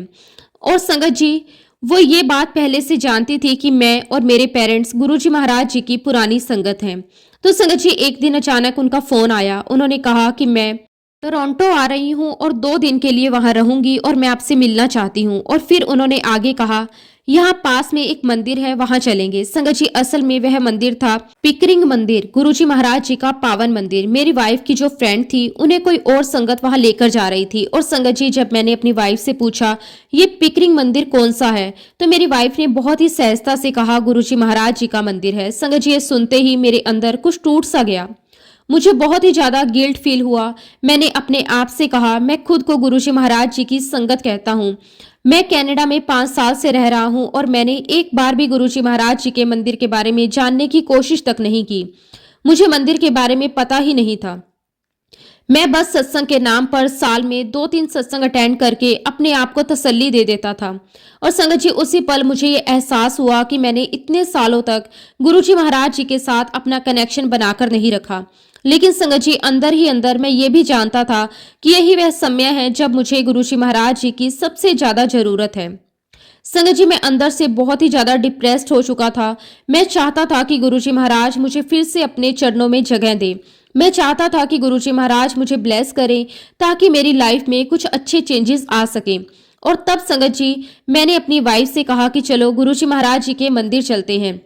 और संगत जी, वो ये बात पहले से जानती थी कि मैं और मेरे पेरेंट्स गुरुजी महाराज जी की पुरानी संगत हैं। तो संगत जी, एक दिन अचानक उनका फोन आया। उन्होंने कहा कि मैं टोरंटो आ रही हूँ और 2 दिन के लिए वहां रहूंगी और मैं आपसे मिलना चाहती हूँ। और फिर उन्होंने आगे कहा, यहाँ पास में एक मंदिर है, वहां चलेंगे। संगत जी, असल में वह मंदिर था पिकरिंग मंदिर, गुरुजी महाराज जी का पावन मंदिर। मेरी वाइफ की जो फ्रेंड थी, उन्हें कोई और संगत वहां लेकर जा रही थी। और संगत जी, जब मैंने अपनी वाइफ से पूछा ये पिकरिंग मंदिर कौन सा है, तो मेरी वाइफ ने बहुत ही सहजता से कहा गुरुजी महाराज जी का मंदिर है। संगत जी, ये सुनते ही मेरे अंदर कुछ टूट सा गया। मुझे बहुत ही ज्यादा गिल्ट फील हुआ। मैंने अपने आप से कहा, मैं खुद को गुरुजी महाराज जी की संगत कहता हूँ। मैं कनाडा में 5 साल से रह रहा हूँ और मैंने एक बार भी गुरुजी महाराज जी के मंदिर के बारे में जानने की कोशिश तक नहीं की। मुझे मंदिर के बारे में पता ही नहीं था। मैं बस सत्संग के नाम पर साल में 2-3 सत्संग अटेंड करके अपने आप को तसल्ली दे देता था। और संगत जी, उसी पल मुझे ये एहसास हुआ कि मैंने इतने सालों तक गुरुजी महाराज जी के साथ अपना कनेक्शन बनाकर नहीं रखा। लेकिन संगत जी, अंदर ही अंदर मैं ये भी जानता था कि यही वह समय है जब मुझे गुरुजी महाराज जी की सबसे ज्यादा जरूरत है। संगत जी, मैं अंदर से बहुत ही ज्यादा डिप्रेस्ड हो चुका था। मैं चाहता था कि गुरुजी महाराज मुझे फिर से अपने चरणों में जगह दे। मैं चाहता था कि गुरुजी महाराज मुझे ब्लेस करें ताकि मेरी लाइफ में कुछ अच्छे चेंजेस आ सके। और तब संगत जी, मैंने अपनी वाइफ से कहा कि चलो गुरुजी महाराज जी के मंदिर चलते हैं।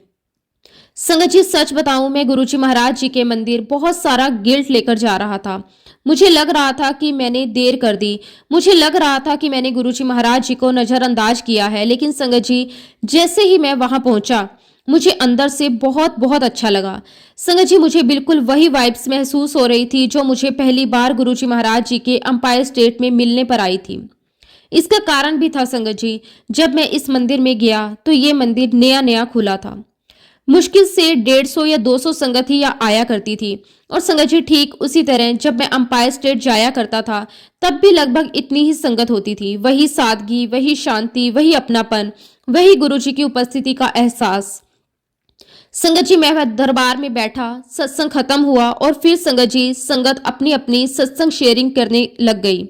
संगत जी, सच बताऊं, मैं गुरुजी महाराज जी के मंदिर बहुत सारा गिल्ट लेकर जा रहा था। मुझे लग रहा था कि मैंने देर कर दी। मुझे लग रहा था कि मैंने गुरुजी महाराज जी को नजरअंदाज किया है। लेकिन संगत जी, जैसे ही मैं वहां पहुंचा, मुझे अंदर से बहुत बहुत अच्छा लगा। संगत जी, मुझे बिल्कुल वही वाइब्स महसूस हो रही थी जो मुझे पहली बार गुरुजी महाराज जी के एम्पायर स्टेट में मिलने पर आई थी। इसका कारण भी था संगत जी, जब मैं इस मंदिर में गया तो ये मंदिर नया नया खुला था। मुश्किल से 150 या 200 संगत ही आया करती थी। और संगत जी, ठीक उसी तरह जब मैं एम्पायर स्टेट जाया करता था, तब भी लगभग इतनी ही संगत होती थी। वही सादगी, वही शांति, वही अपनापन, वही गुरुजी की उपस्थिति का एहसास। संगत जी, मैं दरबार में बैठा, सत्संग खत्म हुआ और फिर संगत जी, संगत अपनी अपनी सत्संग शेयरिंग करने लग गई।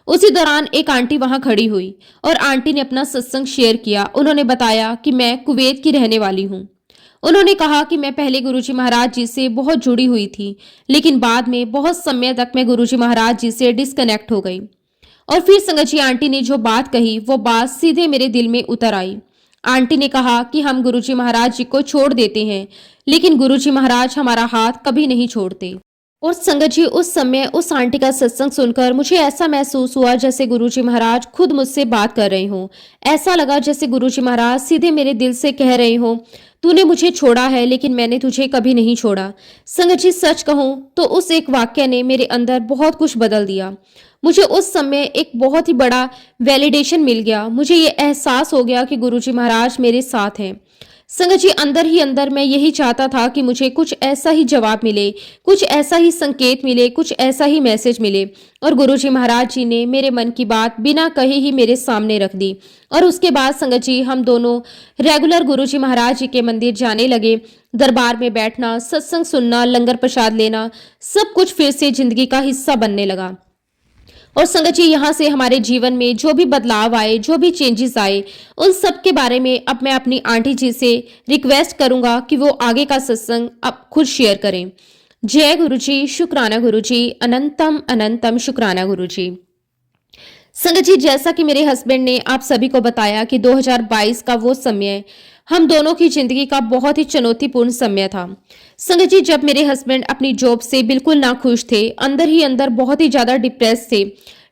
उसी दौरान एक आंटी वहां खड़ी हुई और आंटी ने अपना सत्संग शेयर किया। उन्होंने बताया कि मैं कुवैत की रहने वाली हूँ। उन्होंने कहा कि मैं पहले गुरुजी महाराज जी से बहुत जुड़ी हुई थी, लेकिन बाद में बहुत समय तक मैं गुरुजी महाराज जी से डिस्कनेक्ट हो गई। और फिर संगत जी, आंटी ने जो बात कही, वो बात सीधे मेरे दिल में उतर आई। आंटी ने कहा कि हम गुरुजी महाराज जी को छोड़ देते हैं, लेकिन गुरुजी महाराज हमारा हाथ कभी नहीं छोड़ते। और संगत जी, उस समय उस आंटी का सत्संग सुनकर मुझे ऐसा महसूस हुआ जैसे गुरुजी महाराज खुद मुझसे बात कर रहे हों। ऐसा लगा जैसे गुरुजी महाराज सीधे मेरे दिल से कह रहे हों, तूने मुझे छोड़ा है लेकिन मैंने तुझे कभी नहीं छोड़ा। संगत जी, सच कहूं तो उस एक वाक्य ने मेरे अंदर बहुत कुछ बदल दिया। मुझे उस समय एक बहुत ही बड़ा वैलिडेशन मिल गया। मुझे ये एहसास हो गया कि गुरुजी महाराज मेरे साथ हैं। संगत जी, अंदर ही अंदर मैं यही चाहता था कि मुझे कुछ ऐसा ही जवाब मिले, कुछ ऐसा ही संकेत मिले, कुछ ऐसा ही मैसेज मिले। और गुरुजी महाराज जी ने मेरे मन की बात बिना कहे ही मेरे सामने रख दी। और उसके बाद संगत जी, हम दोनों रेगुलर गुरुजी महाराज जी के मंदिर जाने लगे। दरबार में बैठना, सत्संग सुनना, लंगर प्रसाद लेना, सब कुछ फिर से जिंदगी का हिस्सा बनने लगा। और संगत जी यहाँ से हमारे जीवन में जो भी बदलाव आए, जो भी चेंजेस आए, उन सब के बारे में अब मैं अपनी आंटी जी से रिक्वेस्ट करूंगा कि वो आगे का सत्संग अब खुद शेयर करें। जय गुरु जी, शुक्राना गुरु जी, अनंतम अनंतम शुक्राना गुरु जी। संगत जी, जैसा कि मेरे हस्बैंड ने आप सभी को बताया कि 2022 का वो समय हम दोनों की जिंदगी का बहुत ही चुनौतीपूर्ण समय था। संगत जी, जब मेरे हस्बैंड अपनी जॉब से बिल्कुल ना खुश थे, अंदर ही अंदर बहुत ही ज्यादा डिप्रेस थे,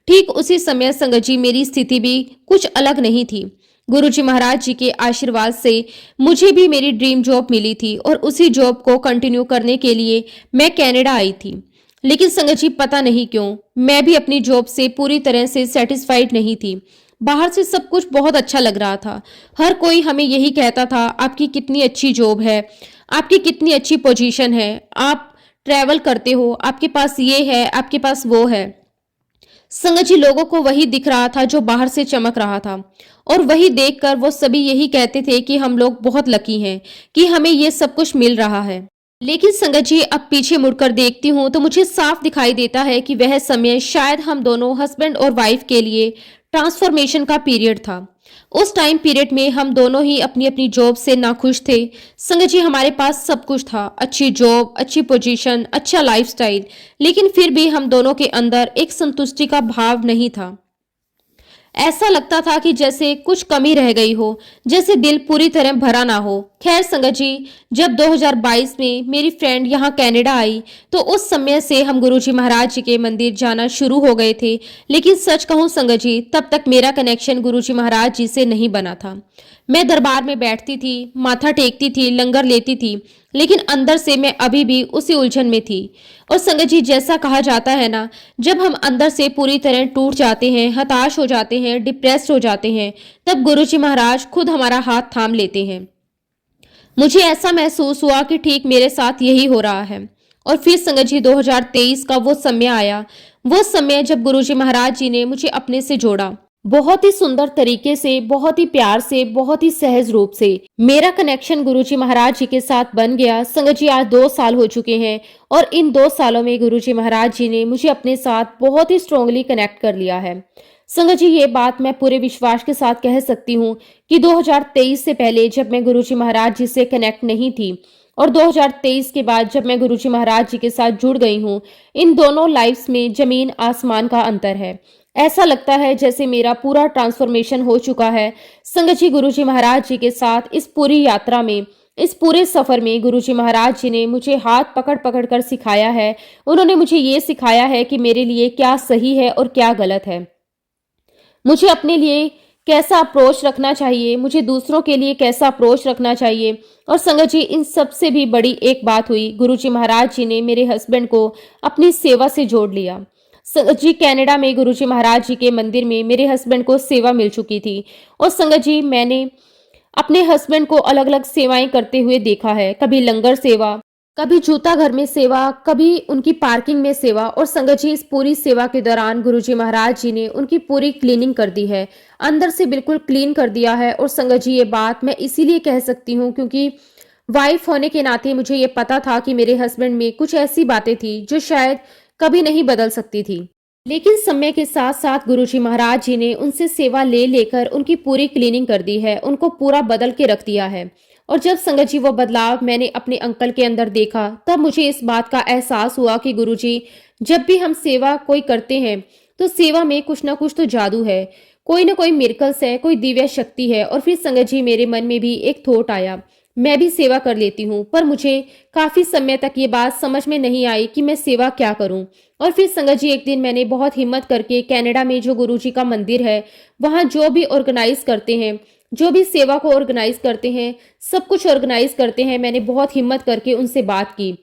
ठीक उसी समय संगत जी मेरी स्थिति भी कुछ अलग नहीं थी। गुरुजी महाराज जी के आशीर्वाद से मुझे भी मेरी ड्रीम जॉब मिली थी और उसी जॉब को कंटिन्यू करने के लिए मैं कनाडा आई थी। लेकिन संगत जी, पता नहीं क्यों मैं भी अपनी जॉब से पूरी तरह से सेटिस्फाइड नहीं थी। बाहर से सब कुछ बहुत अच्छा लग रहा था, हर कोई हमें यही कहता था, आपकी कितनी अच्छी जॉब है, आपकी कितनी अच्छी पोजीशन है, आप ट्रैवल करते हो, आपके पास ये है, आपके पास वो है। संगत जी, लोगों को वही दिख रहा था जो बाहर से चमक रहा था, और वही देखकर वो सभी यही कहते थे कि हम लोग बहुत लकी हैं कि हमें ये सब कुछ मिल रहा है। लेकिन संगत जी, अब पीछे मुड़कर देखती हूँ तो मुझे साफ दिखाई देता है कि वह समय शायद हम दोनों हस्बैंड और वाइफ के लिए ट्रांसफॉर्मेशन का पीरियड था। उस टाइम पीरियड में हम दोनों ही अपनी अपनी जॉब से नाखुश थे। संगत जी, हमारे पास सब कुछ था, अच्छी जॉब, अच्छी पोजीशन, अच्छा लाइफस्टाइल, लेकिन फिर भी हम दोनों के अंदर एक संतुष्टि का भाव नहीं था। ऐसा लगता था कि जैसे कुछ कमी रह गई हो, जैसे दिल पूरी तरह भरा ना हो। खैर संगत जी, जब 2022 में मेरी फ्रेंड यहाँ कनाडा आई तो उस समय से हम गुरुजी महाराज जी के मंदिर जाना शुरू हो गए थे। लेकिन सच कहूँ संगत जी, तब तक मेरा कनेक्शन गुरुजी महाराज जी से नहीं बना था। मैं दरबार में बैठती थी, माथा टेकती थी, लंगर लेती थी, लेकिन अंदर से मैं अभी भी उसी उलझन में थी। और संगत जी, जैसा कहा जाता है ना, जब हम अंदर से पूरी तरह टूट जाते हैं, हताश हो जाते हैं, डिप्रेस्ड हो जाते हैं, तब गुरुजी महाराज खुद हमारा हाथ थाम लेते हैं। मुझे ऐसा महसूस हुआ कि ठीक मेरे साथ यही हो रहा है। और फिर संगत जी, 2023 का वो समय आया, वो समय जब गुरुजी महाराज जी ने मुझे अपने से जोड़ा। बहुत ही सुंदर तरीके से, बहुत ही प्यार से, बहुत ही सहज रूप से मेरा कनेक्शन गुरुजी महाराज जी के साथ बन गया। संगत जी, आज 2 साल हो चुके हैं और इन 2 सालों में गुरुजी महाराज जी ने मुझे अपने साथ बहुत ही स्ट्रांगली कनेक्ट कर लिया है। संगत जी, ये बात मैं पूरे विश्वास के साथ कह सकती हूँ कि 2023 से पहले जब मैं गुरुजी महाराज जी से कनेक्ट नहीं थी और 2023 के बाद जब मैं गुरुजी महाराज जी के साथ जुड़ गई हूँ, इन दोनों लाइफ्स में जमीन आसमान का अंतर है। ऐसा लगता है जैसे मेरा पूरा ट्रांसफॉर्मेशन हो चुका है। संगत जी, गुरुजी महाराज जी के साथ इस पूरी यात्रा में, इस पूरे सफर में गुरुजी महाराज जी ने मुझे हाथ पकड़ पकड़ कर सिखाया है। उन्होंने मुझे ये सिखाया है कि मेरे लिए क्या सही है और क्या गलत है, मुझे अपने लिए कैसा अप्रोच रखना चाहिए, मुझे दूसरों के लिए कैसा अप्रोच रखना चाहिए। और संगत जी, इन सबसे भी बड़ी एक बात हुई, गुरुजी महाराज जी ने मेरे हस्बैंड को अपनी सेवा से जोड़ लिया। संगत जी, कनाडा में गुरुजी महाराज जी के मंदिर में मेरे हस्बैंड को सेवा मिल चुकी थी। और संगत जी, मैंने अपने हस्बैंड को अलग अलग सेवाएं करते हुए देखा है, कभी लंगर सेवा, कभी जूता घर में सेवा, कभी उनकी पार्किंग में सेवा। और संगत जी, इस पूरी सेवा के दौरान गुरुजी महाराज जी ने उनकी पूरी क्लीनिंग कर दी है, अंदर से बिल्कुल क्लीन कर दिया है। और संगत जी, ये बात मैं इसीलिए कह सकती हूँ क्योंकि वाइफ होने के नाते मुझे ये पता था कि मेरे हस्बैंड में कुछ ऐसी बातें थी जो शायद कभी नहीं बदल सकती थी। लेकिन समय के साथ साथ गुरुजी महाराज जी ने उनसे सेवा ले लेकर उनकी पूरी क्लीनिंग कर दी है, उनको पूरा बदल के रख दिया है। और जब संगत जी वो बदलाव मैंने अपने अंकल के अंदर देखा, तब मुझे इस बात का एहसास हुआ कि गुरुजी, जब भी हम सेवा कोई करते हैं तो सेवा में कुछ ना कुछ तो जादू है, कोई ना कोई मिरेकल्स है, कोई दिव्य शक्ति है। और फिर संगत जी, मेरे मन में भी एक थॉट आया, मैं भी सेवा कर लेती हूँ, पर मुझे काफी समय तक ये बात समझ में नहीं आई कि मैं सेवा क्या करूँ। और फिर संगत जी, एक दिन मैंने बहुत हिम्मत करके कनाडा में जो गुरुजी का मंदिर है, वहां जो भी ऑर्गेनाइज करते हैं, जो भी सेवा को ऑर्गेनाइज करते हैं, सब कुछ ऑर्गेनाइज करते हैं, मैंने बहुत हिम्मत करके उनसे बात की,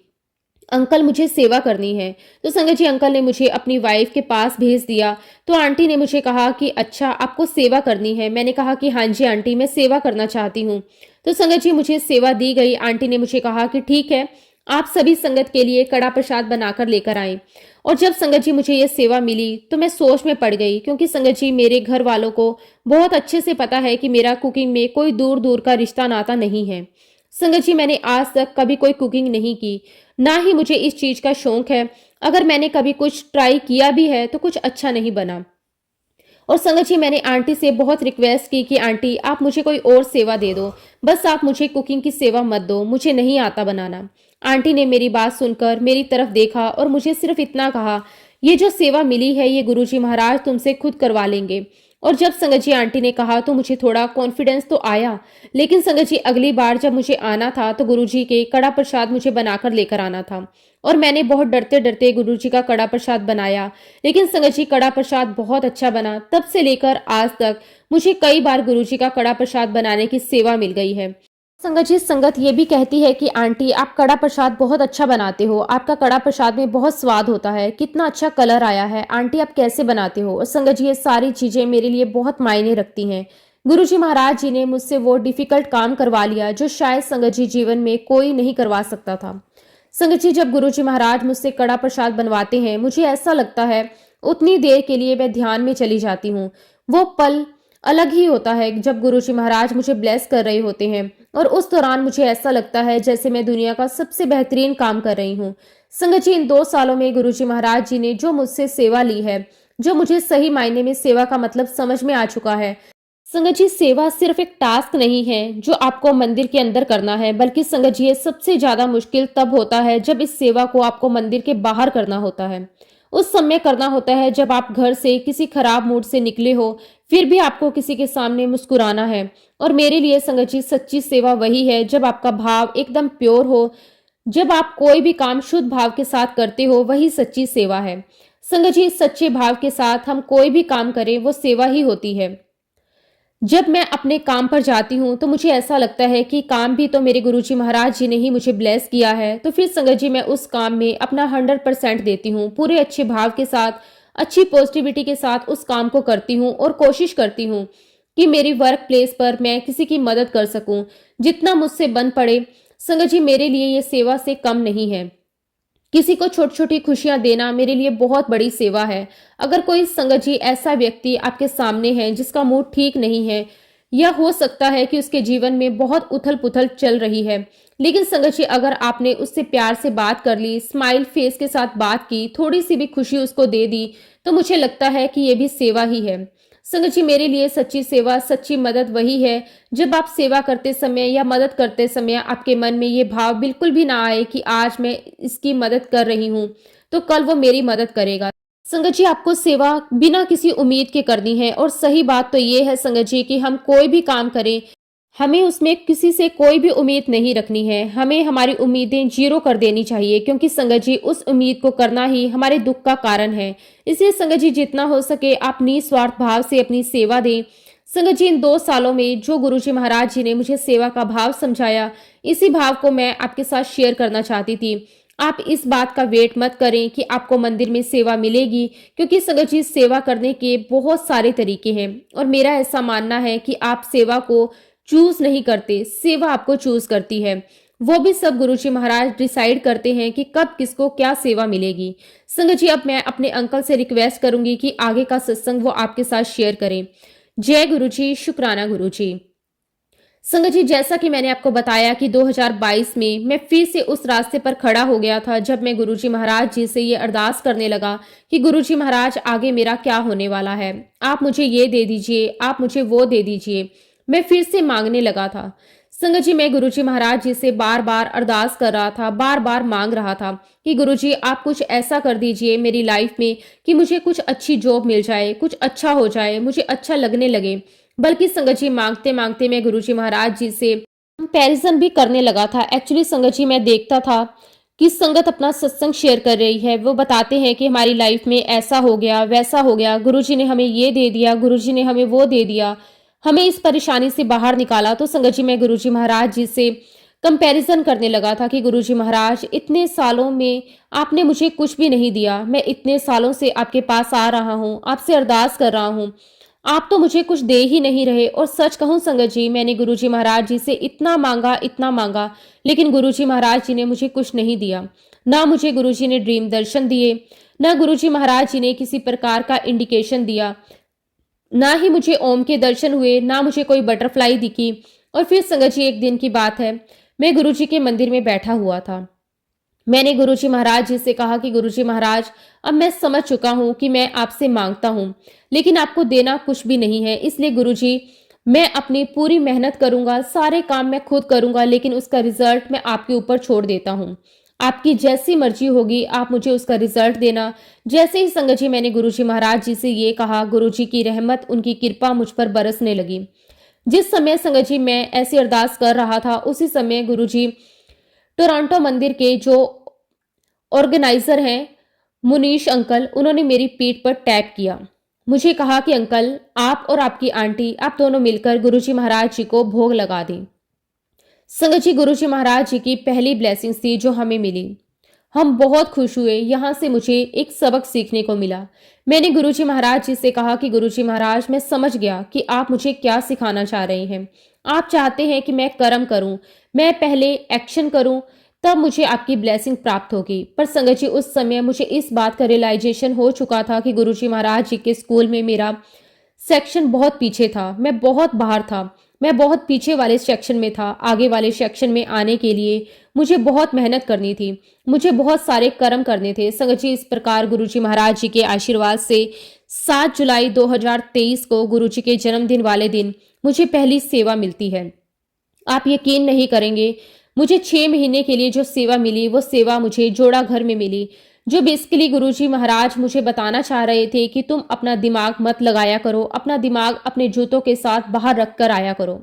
अंकल मुझे सेवा करनी है। तो संगत जी, अंकल ने मुझे अपनी वाइफ के पास भेज दिया। तो आंटी ने मुझे कहा कि अच्छा, आपको सेवा करनी है। मैंने कहा कि हाँ जी आंटी, मैं सेवा करना चाहती हूँ। तो संगत जी, मुझे सेवा दी गई। आंटी ने मुझे कहा कि ठीक है, आप सभी संगत के लिए कड़ा प्रसाद बनाकर लेकर आए। और जब संगत जी मुझे ये सेवा मिली तो मैं सोच में पड़ गई, क्योंकि संगत जी, मेरे घर वालों को बहुत अच्छे से पता है कि मेरा कुकिंग में कोई दूर दूर का रिश्ता नाता नहीं है। संगत जी, मैंने आज तक कभी कोई कुकिंग नहीं की, ना ही मुझे इस चीज का शौक है। अगर मैंने कभी कुछ ट्राई किया भी है तो कुछ अच्छा नहीं बना। और संगत जी, मैंने आंटी से बहुत रिक्वेस्ट की कि आंटी आप मुझे कोई और सेवा दे दो, बस आप मुझे कुकिंग की सेवा मत दो, मुझे नहीं आता बनाना। आंटी ने मेरी बात सुनकर मेरी तरफ देखा और मुझे सिर्फ इतना कहा, ये जो सेवा मिली है ये गुरुजी महाराज तुमसे खुद करवा लेंगे। और जब संगत जी आंटी ने कहा तो मुझे थोड़ा कॉन्फिडेंस तो आया, लेकिन संगत जी अगली बार जब मुझे आना था तो गुरुजी के कड़ा प्रसाद मुझे बनाकर लेकर आना था। और मैंने बहुत डरते डरते गुरुजी का कड़ा प्रसाद बनाया, लेकिन संगत जी कड़ा प्रसाद बहुत अच्छा बना। तब से लेकर आज तक मुझे कई बार गुरुजी का कड़ा प्रसाद बनाने की सेवा मिल गई है। संगत जी, संगत ये भी कहती है कि आंटी आप कड़ा प्रसाद बहुत अच्छा बनाते हो, आपका कड़ा प्रसाद में बहुत स्वाद होता है, कितना अच्छा कलर आया है, आंटी आप कैसे बनाते हो। और संगत जी ये सारी चीजें मेरे लिए बहुत मायने रखती हैं। गुरुजी महाराज जी ने मुझसे वो डिफिकल्ट काम करवा लिया जो शायद संगत जी जीवन में कोई नहीं करवा सकता था। संगत जी जब गुरुजी महाराज मुझसे कड़ा प्रसाद बनवाते हैं मुझे ऐसा लगता है उतनी देर के लिए मैं ध्यान में चली जाती हूँ। वो पल अलग ही होता है जब गुरुजी महाराज मुझे ब्लेस कर रहे होते हैं, और उस दौरान मुझे ऐसा लगता है जैसे मैं दुनिया का सबसे बेहतरीन काम कर रही हूँ। संगत जी इन 2 सालों में गुरुजी महाराज जी ने जो मुझसे सेवा ली है, जो मुझे सही मायने में सेवा का मतलब समझ में आ चुका है। संगत जी सेवा सिर्फ एक टास्क नहीं है जो आपको मंदिर के अंदर करना है, बल्कि संगत जी ये सबसे ज्यादा मुश्किल तब होता है जब इस सेवा को आपको मंदिर के बाहर करना होता है। उस समय करना होता है जब आप घर से किसी खराब मूड से निकले हो, फिर भी आपको किसी के सामने मुस्कुराना है। और मेरे लिए संगत जी सच्ची सेवा वही है जब आपका भाव एकदम प्योर हो, जब आप कोई भी काम शुद्ध भाव के साथ करते हो, वही सच्ची सेवा है। संगत जी सच्चे भाव के साथ हम कोई भी काम करें वो सेवा ही होती है। जब मैं अपने काम पर जाती हूँ तो मुझे ऐसा लगता है कि काम भी तो मेरे गुरुजी महाराज जी ने ही मुझे ब्लेस किया है, तो फिर संगत जी मैं उस काम में अपना 100% देती हूँ, पूरे अच्छे भाव के साथ, अच्छी पॉजिटिविटी के साथ उस काम को करती हूँ और कोशिश करती हूँ कि मेरी वर्क प्लेस पर मैं किसी की मदद कर सकूं, जितना मुझसे बन पड़े। संगत जी मेरे लिए ये सेवा से कम नहीं है। किसी को छोटी छोटी खुशियां देना मेरे लिए बहुत बड़ी सेवा है। अगर कोई संगत जी ऐसा व्यक्ति आपके सामने है जिसका मूड ठीक नहीं है, या हो सकता है कि उसके जीवन में बहुत उथल पुथल चल रही है, लेकिन संगत जी अगर आपने उससे प्यार से बात कर ली, स्माइल फेस के साथ बात की, थोड़ी सी भी खुशी उसको दे दी, तो मुझे लगता है कि ये भी सेवा ही है। संगत जी मेरे लिए सच्ची सेवा, सच्ची मदद वही है जब आप सेवा करते समय या मदद करते समय आपके मन में ये भाव बिल्कुल भी ना आए कि आज मैं इसकी मदद कर रही हूँ तो कल वो मेरी मदद करेगा। संगत जी आपको सेवा बिना किसी उम्मीद के करनी है, और सही बात तो ये है संगत जी कि हम कोई भी काम करें, हमें उसमें किसी से कोई भी उम्मीद नहीं रखनी है, हमें हमारी उम्मीदें जीरो कर देनी चाहिए, क्योंकि संगत जी उस उम्मीद को करना ही हमारे दुख का कारण है। इसलिए संगत जी जितना हो सके आप निस्वार्थ भाव से अपनी सेवा दें। संगत जी इन 2 सालों में जो गुरुजी महाराज जी ने मुझे सेवा का भाव समझाया, इसी भाव को मैं आपके साथ शेयर करना चाहती थी। आप इस बात का वेट मत करें कि आपको मंदिर में सेवा मिलेगी, क्योंकि संगत जी सेवा करने के बहुत सारे तरीके हैं, और मेरा ऐसा मानना है कि आप सेवा को चूज नहीं करते, सेवा आपको चूज करती है। वो भी सब गुरुजी महाराज डिसाइड करते हैं कि कब किसको क्या सेवा मिलेगी। संगत जी अब मैं अपने अंकल से रिक्वेस्ट करूंगी कि आगे का सत्संग वो आपके साथ शेयर करें। जय गुरुजी, शुक्राना गुरुजी। संगत जी जैसा कि मैंने आपको बताया कि 2022 में मैं फिर से उस रास्ते पर खड़ा हो गया था जब मैं गुरुजी महाराज जी से ये अरदास करने लगा कि गुरुजी महाराज आगे मेरा क्या होने वाला है, आप मुझे ये दे दीजिए, आप मुझे वो दे दीजिए। मैं फिर से मांगने लगा था। संगत जी मैं गुरुजी महाराज जी से बार बार अरदास कर रहा था, बार बार मांग रहा था कि गुरुजी आप कुछ ऐसा कर दीजिए मेरी लाइफ में कि मुझे कुछ अच्छी जॉब मिल जाए, कुछ अच्छा हो जाए, मुझे अच्छा लगने लगे। बल्कि संगत जी मांगते मांगते मैं गुरुजी महाराज जी से कंपैरिजन भी करने लगा था। एक्चुअली संगत जी मैं देखता था कि संगत अपना सत्संग शेयर कर रही है, वो बताते हैं कि हमारी लाइफ में ऐसा हो गया, वैसा हो गया, गुरुजी ने हमें ये दे दिया, गुरुजी ने हमें वो दे दिया, हमें इस परेशानी से बाहर निकाला। तो संगत जी मैं गुरुजी महाराज जी से कंपैरिजन करने लगा था कि गुरुजी महाराज इतने सालों में आपने मुझे कुछ भी नहीं दिया, मैं इतने सालों से आपके पास आ रहा हूँ, आपसे अरदास कर रहा हूँ, आप तो मुझे कुछ दे ही नहीं रहे। और सच कहूं संगत जी मैंने गुरुजी महाराज जी से इतना मांगा, इतना मांगा, लेकिन गुरुजी महाराज जी ने मुझे कुछ नहीं दिया। ना मुझे गुरुजी ने ड्रीम दर्शन दिए, ना गुरुजी महाराज जी ने किसी प्रकार का इंडिकेशन दिया, ना ही मुझे ओम के दर्शन हुए, ना मुझे कोई बटरफ्लाई दिखी। और फिर संगत जी एक दिन की बात है, मैं गुरुजी के मंदिर में बैठा हुआ था। मैंने गुरुजी महाराज जी से कहा कि गुरुजी महाराज, अब मैं समझ चुका हूं कि मैं आपसे मांगता हूं, लेकिन आपको देना कुछ भी नहीं है। इसलिए गुरुजी, मैं अपनी पूरी मेहनत करूंगा, सारे काम मैं खुद करूंगा, लेकिन उसका रिजल्ट मैं आपके ऊपर छोड़ देता हूं। आपकी जैसी मर्जी होगी, आप मुझे उसका रिजल्ट देना। जैसे ही संगत जी मैंने गुरुजी महाराज जी से ये कहा, गुरुजी की रहमत, उनकी कृपा मुझ पर बरसने लगी। जिस समय संगत जी मैं ऐसी अरदास कर रहा था, उसी समय गुरुजी टोरंटो मंदिर के जो ऑर्गेनाइजर हैं, मुनीश अंकल, उन्होंने मेरी पीठ पर टैप किया। मुझे कहा कि अंकल, आप और आपकी आंटी, आप दोनों मिलकर गुरुजी महाराज जी को भोग लगा दें। संगत जी, गुरुजी महाराज जी की पहली ब्लेसिंग्स थी जो हमें मिली। हम बहुत खुश हुए। यहाँ से मुझे एक सबक सीखने को मिला। मैंने गुरुजी महाराज जी से कहा कि गुरुजी महाराज, मैं समझ गया कि आप मुझे क्या सिखाना चाह रहे हैं। आप चाहते हैं कि मैं कर्म करूं, मैं पहले एक्शन करूं, तब मुझे आपकी ब्लेसिंग प्राप्त होगी। पर संगत जी, उस समय मुझे इस बात का रियलाइजेशन हो चुका था कि गुरुजी महाराज जी के स्कूल में मेरा सेक्शन बहुत पीछे था, मैं बहुत बाहर था, मैं बहुत पीछे वाले सेक्शन में था। आगे वाले सेक्शन में आने के लिए मुझे बहुत मेहनत करनी थी, मुझे बहुत सारे कर्म करने थे। संगत जी, इस प्रकार गुरुजी महाराज जी के आशीर्वाद से 7 जुलाई 2023 को गुरुजी के जन्मदिन वाले दिन मुझे पहली सेवा मिलती है। आप यकीन नहीं करेंगे, मुझे 6 महीने के लिए जो सेवा मिली, वो सेवा मुझे जोड़ा घर में मिली। जो बेसिकली गुरुजी महाराज मुझे बताना चाह रहे थे कि तुम अपना दिमाग मत लगाया करो, अपना दिमाग अपने जूतों के साथ बाहर रख कर आया करो।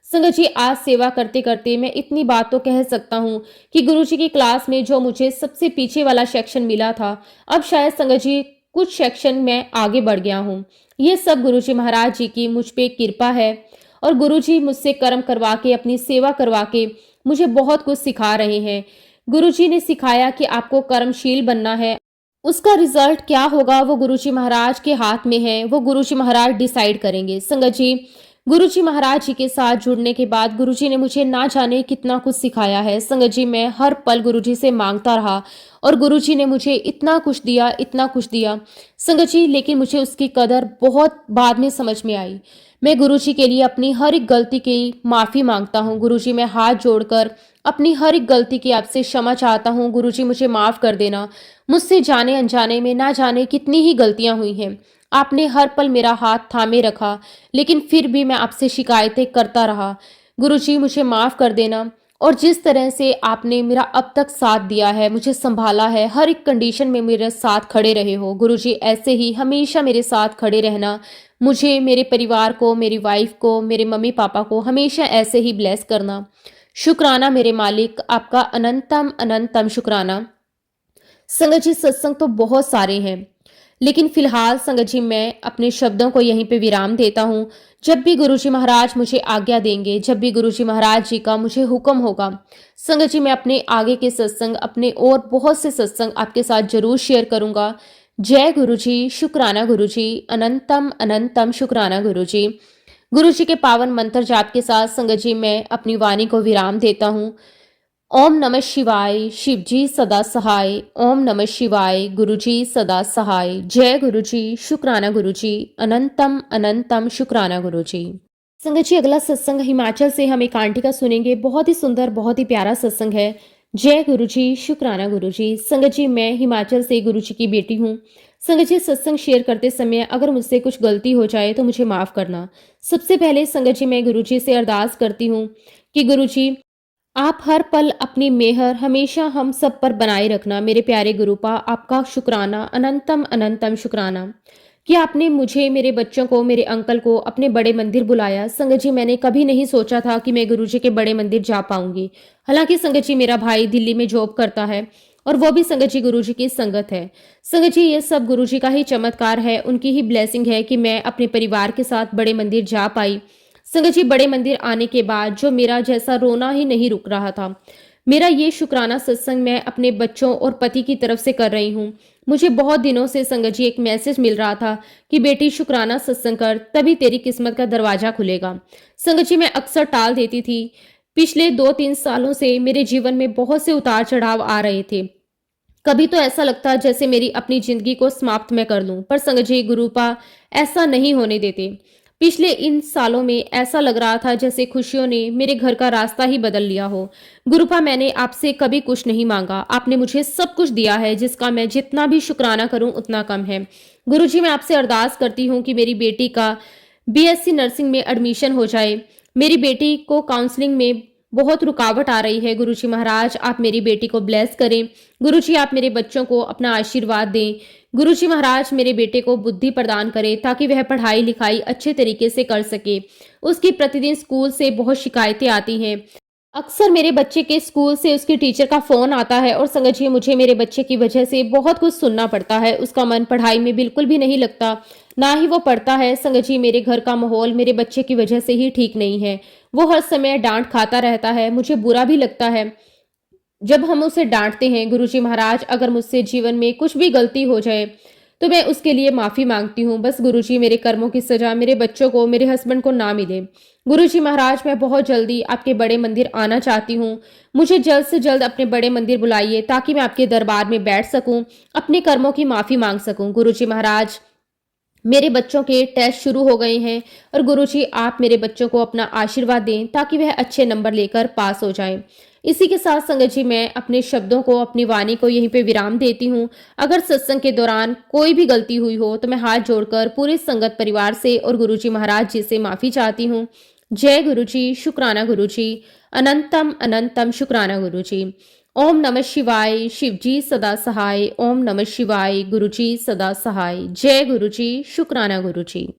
संगत जी, आज सेवा करते करते मैं इतनी बात तो कह सकता हूँ कि गुरुजी की क्लास में जो मुझे सबसे पीछे वाला सेक्शन मिला था, अब शायद संगत जी कुछ सेक्शन में आगे बढ़ गया हूँ। ये सब गुरुजी महाराज जी की मुझ पे कृपा है, और गुरुजी मुझसे कर्म करवा के, अपनी सेवा करवा के मुझे बहुत कुछ सिखा रहे हैं। गुरुजी ने सिखाया कि आपको कर्मशील बनना है। उसका रिजल्ट क्या होगा वो गुरुजी महाराज के हाथ में है, वो गुरुजी महाराज डिसाइड करेंगे। संगत जी, गुरुजी महाराज जी के साथ जुड़ने के बाद गुरुजी ने मुझे ना जाने कितना कुछ सिखाया है। संगत जी, मैं हर पल गुरुजी से मांगता रहा, और गुरुजी ने मुझे इतना कुछ दिया, इतना कुछ दिया संगत जी, लेकिन मुझे उसकी कदर बहुत बाद में समझ में आई। मैं गुरुजी के लिए अपनी हर एक गलती की माफ़ी मांगता हूँ। गुरुजी, मैं हाथ जोड़कर अपनी हर एक गलती की आपसे क्षमा चाहता हूँ। गुरुजी, मुझे माफ़ कर देना। मुझसे जाने अनजाने में ना जाने कितनी ही गलतियाँ हुई हैं। आपने हर पल मेरा हाथ थामे रखा, लेकिन फिर भी मैं आपसे शिकायतें करता रहा। गुरुजी, मुझे माफ़ कर देना। और जिस तरह से आपने मेरा अब तक साथ दिया है, मुझे संभाला है, हर एक कंडीशन में मेरे साथ खड़े रहे हो, गुरुजी ऐसे ही हमेशा मेरे साथ खड़े रहना। मुझे, मेरे परिवार को, मेरी वाइफ को, मेरे मम्मी पापा को हमेशा ऐसे ही ब्लेस करना। शुक्राना मेरे मालिक, आपका अनंतम अनंतम शुक्राना। संगत जी, सत्संग तो बहुत सारे हैं, लेकिन फिलहाल संगत जी मैं अपने शब्दों को यहीं पे विराम देता हूँ। जब भी गुरुजी महाराज मुझे आज्ञा देंगे, जब भी गुरुजी महाराज जी का मुझे हुक्म होगा, संगत जी मैं अपने आगे के सत्संग, अपने और बहुत से सत्संग आपके साथ जरूर शेयर करूंगा। जय गुरुजी, शुक्राना गुरुजी, अनंतम अनंतम शुक्राना गुरुजी। गुरुजी के पावन मंत्र जाप के साथ संगत जी मैं अपनी वाणी को विराम देता हूँ। ओम नमः शिवाय, शिवजी सदा सहाय। ओम नमः शिवाय, गुरुजी सदा सहाय। जय गुरुजी, शुक्राना गुरुजी, अनंतम अनंतम शुक्राना गुरुजी। संगत जी, अगला सत्संग हिमाचल से हम एक आंटी का सुनेंगे। बहुत ही सुंदर, बहुत ही प्यारा सत्संग है। जय गुरुजी, शुक्राना गुरुजी। संगत जी, मैं हिमाचल से गुरुजी की बेटी हूँ। संगत जी, सत्संग शेयर करते समय अगर मुझसे कुछ गलती हो जाए तो मुझे माफ करना। सबसे पहले संगत जी मैं गुरुजी से अरदास करती हूँ कि गुरुजी, आप हर पल अपनी मेहर हमेशा हम सब पर बनाए रखना। मेरे प्यारे गुरुपा, आपका शुक्राना, अनंतम अनंतम शुक्राना कि आपने मुझे, मेरे बच्चों को, मेरे अंकल को अपने बड़े मंदिर बुलाया। संगत जी, मैंने कभी नहीं सोचा था कि मैं गुरुजी के बड़े मंदिर जा पाऊंगी। हालांकि संगत जी, मेरा भाई दिल्ली में जॉब करता है, और वो भी संगत जी गुरुजी की संगत है। संगत जी, ये सब गुरुजी का ही चमत्कार है, उनकी ही ब्लेसिंग है कि मैं अपने परिवार के साथ बड़े मंदिर जा पाई। संगत जी, बड़े मंदिर आने के बाद जो मेरा जैसा रोना ही नहीं रुक रहा था, मेरा ये शुक्राना सत्संग मैं अपने बच्चों और पति की तरफ से कर रही हूँ। मुझे बहुत दिनों से संगत जी एक मैसेज मिल रहा था कि बेटी शुक्राना सत्संग कर, तभी तेरी किस्मत का दरवाजा खुलेगा। संगत जी, मैं अक्सर टाल देती थी। पिछले 2-3 सालों से मेरे जीवन में बहुत से उतार चढ़ाव आ रहे थे। कभी तो ऐसा लगता जैसे मेरी अपनी जिंदगी को समाप्त मैं कर लूं, पर संगत जी गुरुपा ऐसा नहीं होने देते। पिछले इन सालों में ऐसा लग रहा था जैसे खुशियों ने मेरे घर का रास्ता ही बदल लिया हो। गुरुपा, मैंने आपसे कभी कुछ नहीं मांगा, आपने मुझे सब कुछ दिया है जिसका मैं जितना भी शुक्राना करूं उतना कम है। गुरुजी, मैं आपसे अरदास करती हूँ कि मेरी बेटी का बीएससी नर्सिंग में एडमिशन हो जाए। मेरी बेटी को काउंसलिंग में बहुत रुकावट आ रही है। गुरुजी महाराज, आप मेरी बेटी को ब्लेस करें। गुरुजी, आप मेरे बच्चों को अपना आशीर्वाद दें। गुरुजी महाराज, मेरे बेटे को बुद्धि प्रदान करें ताकि वह पढ़ाई लिखाई अच्छे तरीके से कर सके। उसकी प्रतिदिन स्कूल से बहुत शिकायतें आती हैं। अक्सर मेरे बच्चे के स्कूल से उसकी टीचर का फोन आता है और समझिए मुझे मेरे बच्चे की वजह से बहुत कुछ सुनना पड़ता है। उसका मन पढ़ाई में बिल्कुल भी नहीं लगता, ना ही वो पढ़ता है। संगत मेरे घर का माहौल मेरे बच्चे की वजह से ही ठीक नहीं है। वो हर समय डांट खाता रहता है, मुझे बुरा भी लगता है जब हम उसे डांटते हैं। गुरुजी महाराज, अगर मुझसे जीवन में कुछ भी गलती हो जाए तो मैं उसके लिए माफी मांगती हूँ। बस गुरुजी, मेरे कर्मों की सजा मेरे बच्चों को, मेरे हस्बैंड को ना मिले। गुरुजी महाराज, मैं बहुत जल्दी आपके बड़े मंदिर आना चाहती हूँ। मुझे जल्द से जल्द अपने बड़े मंदिर बुलाइए ताकि मैं आपके दरबार में बैठ सकूं, अपने कर्मों की माफी मांग सकूं। गुरुजी महाराज, मेरे बच्चों के टेस्ट शुरू हो गए हैं और गुरुजी, आप मेरे बच्चों को अपना आशीर्वाद दें ताकि वह अच्छे नंबर लेकर पास हो जाएं। इसी के साथ संगत जी, मैं अपने शब्दों को, अपनी वाणी को यहीं पे विराम देती हूँ। अगर सत्संग के दौरान कोई भी गलती हुई हो तो मैं हाथ जोड़कर पूरे संगत परिवार से और गुरुजी महाराज जी से माफी चाहती हूँ। जय गुरुजी, शुक्राना गुरुजी, अनंतम अनंतम शुक्राना गुरुजी। ओम नमः शिवाय, शिवजी सदा सहाय। ओम नमः शिवाय, गुरुजी सदा सहाय। जय गुरुजी, शुक्राना गुरुजी।